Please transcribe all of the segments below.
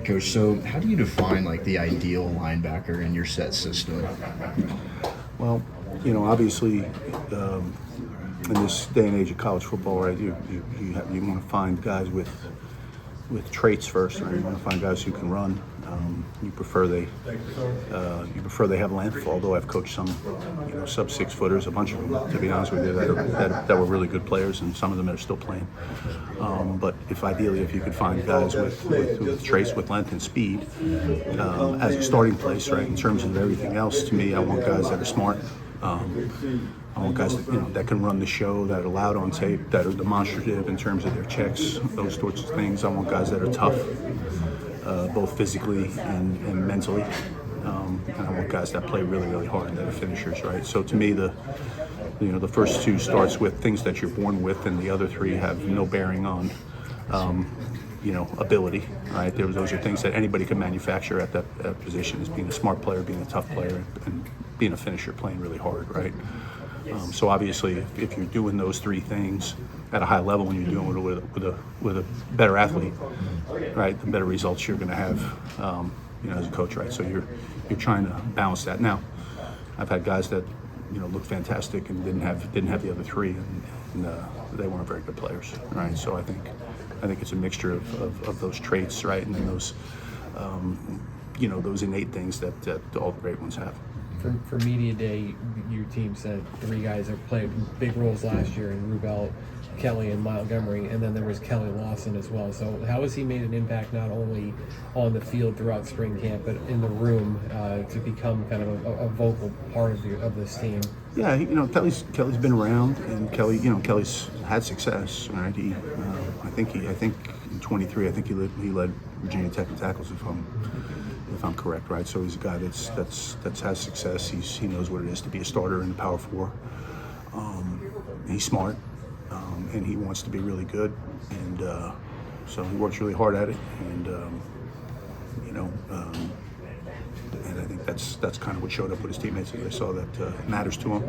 Coach, so how do you define like the ideal linebacker in your set system? Well, obviously, in this day and age of college football, right, you want to find guys with traits first, right? You want to find guys who can run. You prefer they have length. Although I've coached some, sub 6 footers, a bunch of them, to be honest with you, that were really good players, and some of them that are still playing. But if you could find guys with traits, with length and speed, as a starting place, right? In terms of everything else, to me, I want guys that are smart. I want guys that can run the show, that are loud on tape, that are demonstrative in terms of their checks, those sorts of things. I want guys that are tough, both physically and mentally. And I want guys that play really, really hard, that are finishers, right? So to me, the first two starts with things that you're born with, and the other three have no bearing on, ability, right? Those are things that anybody can manufacture at that position, is being a smart player, being a tough player, and being a finisher, playing really hard, right? So obviously, if you're doing those three things at a high level, and you're doing it with a better athlete, right, the better results you're going to have, as a coach, right? So you're trying to balance that. Now, I've had guys that looked fantastic and didn't have the other three, and they weren't very good players, right? So I think it's a mixture of those traits, right, and then those those innate things that all the great ones have. For media day, your team said 3 guys that played big roles last year in Rubel, Kelly, and Montgomery, and then there was Kelly Lawson as well. So how has he made an impact not only on the field throughout spring camp, but in the room to become kind of a vocal part of this team? Yeah, Kelly's been around, and Kelly's had success, right? I think in 23, I think he led Virginia Tech in tackles, if I'm correct, right? So he's a guy that's has success. He knows what it is to be a starter in the Power 4. He's smart, and he wants to be really good, and so he works really hard at it. And and I think that's kind of what showed up with his teammates. I saw that matters to him.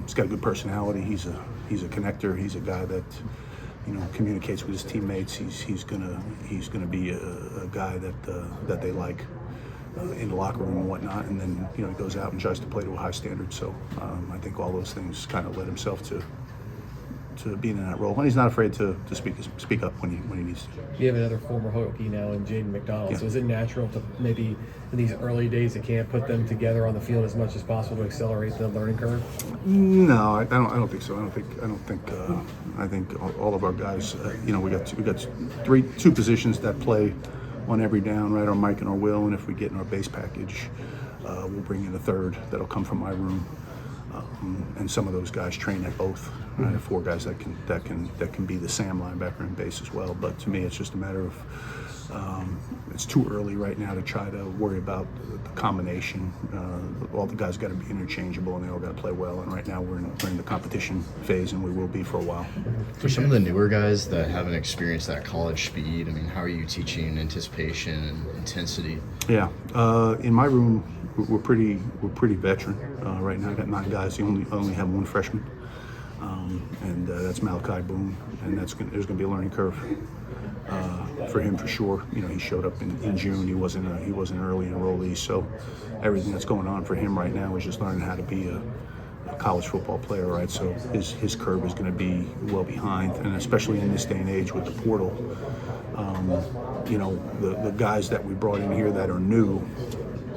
He's got a good personality. He's a connector. He's a guy that communicates with his teammates. He's gonna be a guy that they like in the locker room and whatnot. And then he goes out and tries to play to a high standard. So I think all those things kind of led himself to being in that role, and he's not afraid to speak up when he needs to. You have another former Hokie now in Jaden McDonald. Yeah. So is it natural to maybe in these early days of camp put them together on the field as much as possible to accelerate the learning curve? No, I don't think so. I think all of our guys. We got two positions that play on every down, right? Our Mike and our Will, and if we get in our base package, we'll bring in a third that'll come from my room. And some of those guys train at both. I have 4 guys that can be the Sam linebacker in base as well. But to me, it's just a matter of it's too early right now to try to worry about the combination. All the guys got to be interchangeable, and they all got to play well. And right now we're in the competition phase, and we will be for a while. For some of the newer guys that haven't experienced that college speed, I mean, how are you teaching anticipation and intensity? Yeah, in my room, we're pretty veteran right now. I got 9 guys. I only have 1 freshman, and that's Malachi Boone, and there's going to be a learning curve for him for sure. He showed up in June. He wasn't an early enrollee, so everything that's going on for him right now is just learning how to be a college football player, right? So his curve is going to be well behind, and especially in this day and age with the portal, the guys that we brought in here that are new,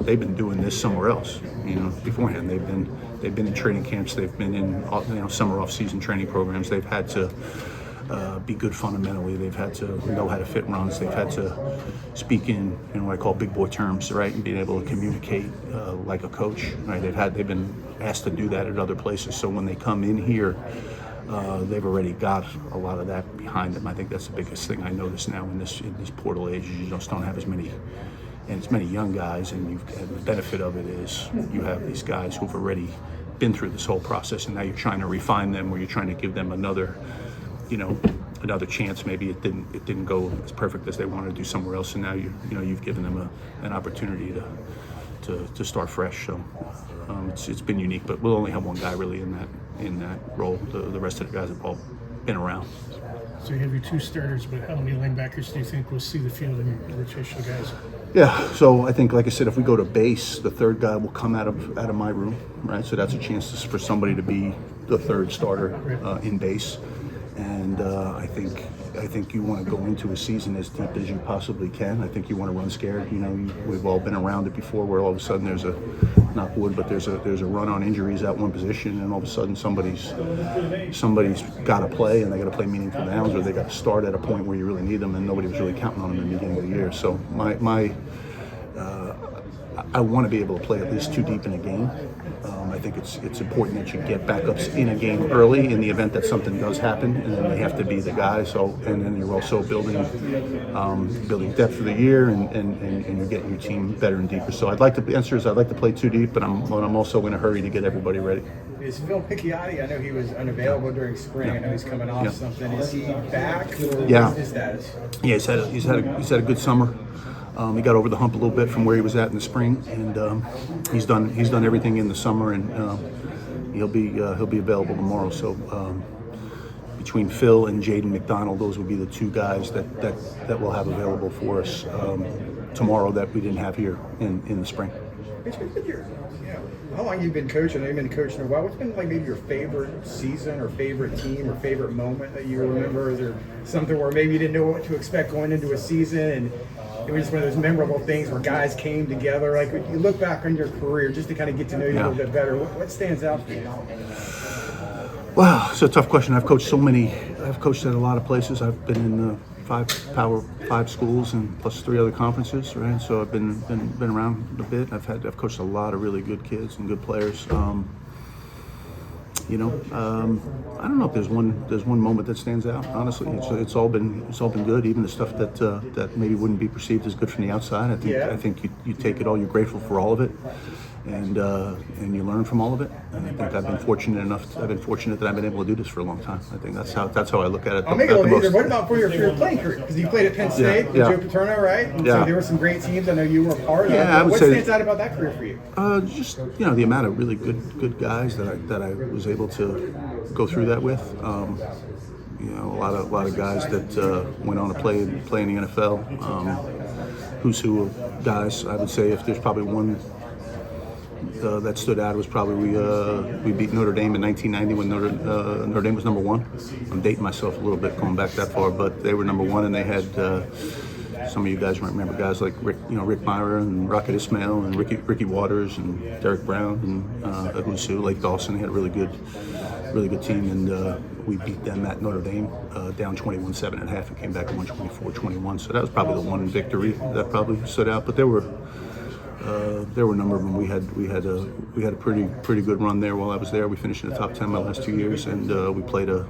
they've been doing this somewhere else, beforehand. They've been in training camps. They've been in summer off-season training programs. They've had to be good fundamentally. They've had to know how to fit runs. They've had to speak in what I call big boy terms, right, and being able to communicate like a coach, right. They've been asked to do that at other places. So when they come in here, they've already got a lot of that behind them. I think that's the biggest thing I notice now in this portal age. Is you just don't have as many young guys, and the benefit of it is you have these guys who've already been through this whole process, and now you're trying to refine them, or you're trying to give them another chance. Maybe it didn't go as perfect as they wanted to do somewhere else, and now you've given them an opportunity to start fresh. So it's been unique, but we'll only have 1 guy really in that role. The rest of the guys have all been around. So you have your two starters, but how many linebackers do you think will see the field and rotation of guys? Yeah, so I think, like I said, if we go to base, the third guy will come out of my room, right? So that's a chance for somebody to be the third starter in base, and I think you want to go into a season as deep as you possibly can. I think you want to run scared. You know, we've all been around it before, where all of a sudden there's a, knock wood, but there's a run on injuries at one position, and all of a sudden somebody's got to play, and they got to play meaningful downs, or they got to start at a point where you really need them, and nobody was really counting on them in the beginning of the year. So I want to be able to play at least two deep in a game. I think it's important that you get backups in a game early in the event that something does happen, and then they have to be the guy. So, and then you're also building depth for the year, and you're getting your team better and deeper. So I'd like to play two deep, but I'm also in a hurry to get everybody ready. Is Phil Picciotti? I know he was unavailable during spring. I know he's coming off something. Is he back? Or what's his status? Yeah, he's had a good summer. He got over the hump a little bit from where he was at in the spring, and he's done everything in the summer, and he'll be available tomorrow. So between Phil and Jaden McDonald, those will be the two guys that we'll have available for us tomorrow that we didn't have here in the spring. How long have you been coaching? I know you've been coaching a while. What's been like maybe your favorite season or favorite team or favorite moment that you remember? Is there something where maybe you didn't know what to expect going into a season, and it was just one of those memorable things where guys came together? Like, when you look back on your career, just to kind of get to know you a little bit better, what stands out for you? Wow, it's a tough question. I've coached at a lot of places. I've been in Power 5 schools and plus 3 other conferences, right? So I've been around a bit. I've coached a lot of really good kids and good players. I don't know if there's one moment that stands out. Honestly, it's all been good. Even the stuff that maybe wouldn't be perceived as good from the outside. I think you take it all. You're grateful for all of it, and you learn from all of it. And I think I've been fortunate that I've been able to do this for a long time. I think that's how I look at it. I'll make it a little easier. What about for your playing career? Because you played at Penn State with Joe Paterno, right? And so there were some great teams. I know you were a part of. Yeah, what stands out about that career for you? Just the amount of really good guys that I was able to go through that with. A lot of guys that went on to play in the NFL. Who's who of guys? I would say if there's probably one that stood out, was probably we beat Notre Dame in 1990 when Notre Dame was number 1. I'm dating myself a little bit going back that far, but they were number 1, and they had some of you guys might remember guys like Rick Myra and Rocket Ismail and Ricky Waters and Derek Brown and who's who, Lake Dawson. They had a really good team, and we beat them at Notre Dame down 21-7 at half and came back and won 24-21. So that was probably the one victory that probably stood out. But there were a number of them. We had a pretty good run there while I was there. We finished in the top 10 my last 2 years, and we played a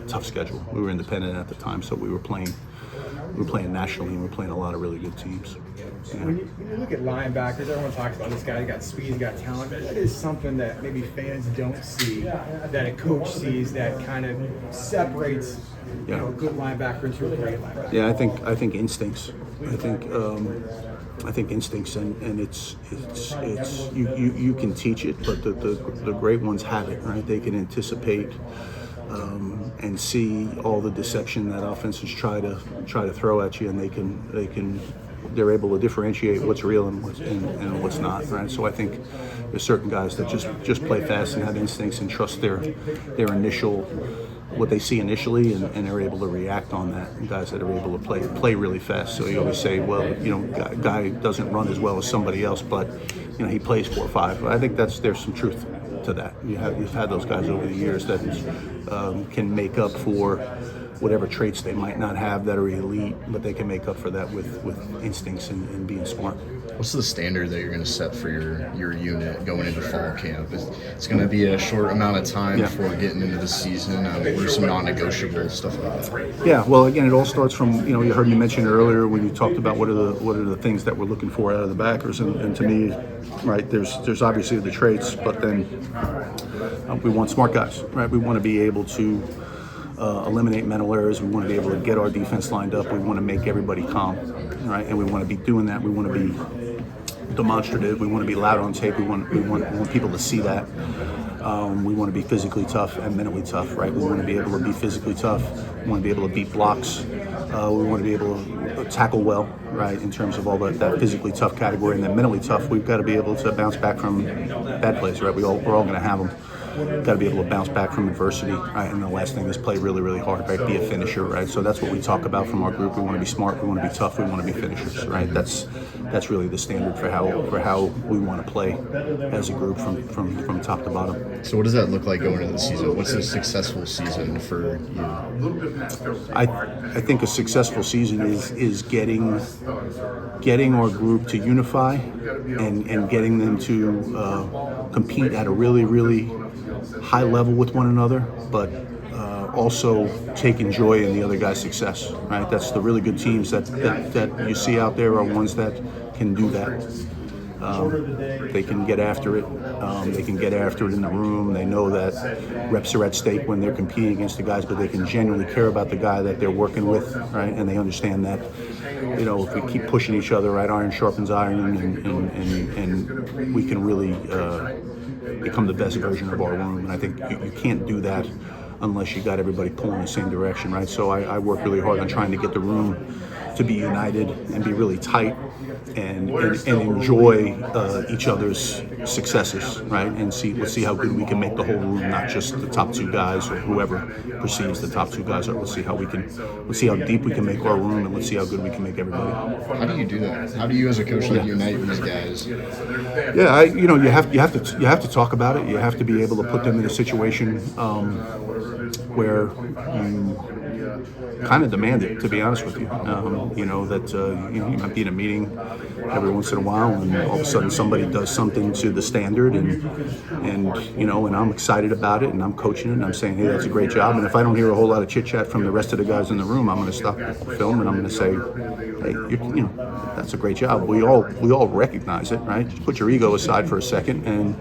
tough schedule. We were independent at the time, so we were playing nationally, and we were playing a lot of really good teams. Yeah. When you look at linebackers, everyone talks about this guy. He got speed, he got talent. But that is something that maybe fans don't see, that a coach sees, that kind of separates a good linebacker into a great linebacker. Yeah, I think instincts. I think instincts, and it's you can teach it, but the great ones have it, right? They can anticipate and see all the deception that offenses try to throw at you, and they're able to differentiate what's real and what's not, right? So I think there's certain guys that just play fast and have instincts and trust their initial, what they see initially, and they're able to react on that. And guys that are able to play really fast. So you always say, well, guy doesn't run as well as somebody else, but he plays 4.5. I think there's some truth to that. You've had those guys over the years that can make up for whatever traits they might not have that are elite, but they can make up for that with instincts and being smart. What's the standard that you're going to set for your unit going into fall camp? It's going to be a short amount of time before getting into the season. What are some non-negotiable stuff like that? Yeah, well, again, it all starts from you heard me mention earlier when you talked about what are the things that we're looking for out of the backers, and to me, right, there's obviously the traits, but then we want smart guys, right? We want to be able to eliminate mental errors. We want to be able to get our defense lined up. We want to make everybody calm, right? And we want to be doing that. We want to be demonstrative. We want to be loud on tape. We want people to see that. We want to be physically tough and mentally tough, right? We want to be able to be physically tough. We want to be able to beat blocks. We want to be able to tackle well, right? In terms of all that physically tough category, and then mentally tough, we've got to be able to bounce back from bad plays, right? We're all going to have them. Got to be able to bounce back from adversity, right? And the last thing is play really, really hard, right? Be a finisher, right? So that's what we talk about from our group. We want to be smart. We want to be tough. We want to be finishers, right? That's really the standard for how we want to play as a group from top to bottom. So what does that look like going into the season? What's a successful season for you? I think a successful season is getting our group to unify and getting them to compete at a really, really high level with one another, but also taking joy in the other guy's success, right? That's the really good teams that you see out there are ones that can do that. They can get after it. They can get after it in the room. They know that reps are at stake when they're competing against the guys, but they can genuinely care about the guy that they're working with, right? And they understand that, if we keep pushing each other, right, iron sharpens iron, and we can really become the best version of our room. And I think you can't do that unless you got everybody pulling in the same direction, right? So I work really hard on trying to get the room to be united and be really tight and enjoy each other's successes, right? And let's see how good we can make the whole room, not just the top two guys or whoever perceives the top two guys. Let's see how deep we can make our room, and let's see how good we can make everybody. How do you do that? How do you as a coach unite these guys? Yeah, you have to talk about it. You have to be able to put them in a situation where you kind of demand it, to be honest with you. You might be in a meeting every once in a while, and all of a sudden somebody does something to the standard, and I'm excited about it, and I'm coaching it, and I'm saying, hey, that's a great job. And if I don't hear a whole lot of chit chat from the rest of the guys in the room, I'm going to stop the film and I'm going to say, hey, that's a great job. We all recognize it, right? Just put your ego aside for a second and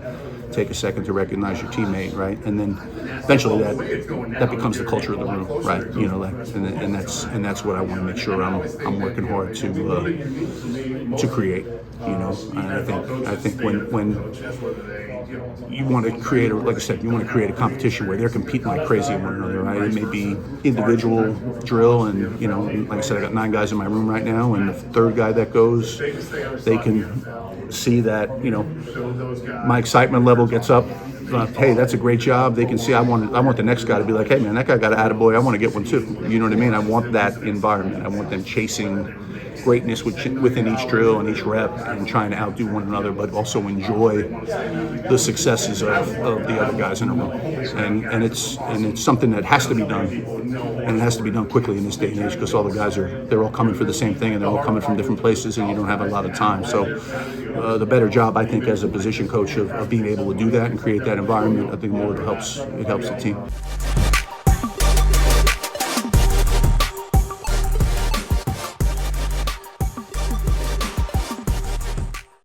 take a second to recognize your teammate, right? And then eventually that becomes the culture of the room, right? And that's what I want to make sure I'm working hard to create. And I think when you want to create, like I said, you want to create a competition where they're competing like crazy with one another, right? It may be individual drill, and like I said, I got 9 guys in my room right now, and the third guy that goes, they can see that my excitement level gets up. Hey, that's a great job. They can see I want the next guy to be like, hey man, that guy got an attaboy. I want to get one too. You know what I mean? I want that environment. I want them chasing greatness within each drill and each rep and trying to outdo one another, but also enjoy the successes of the other guys in the room. And it's something that has to be done, and it has to be done quickly in this day and age, because all the guys they're all coming for the same thing, and they're all coming from different places, and you don't have a lot of time. So the better job, I think, as a position coach of being able to do that and create that environment, I think more it helps the team.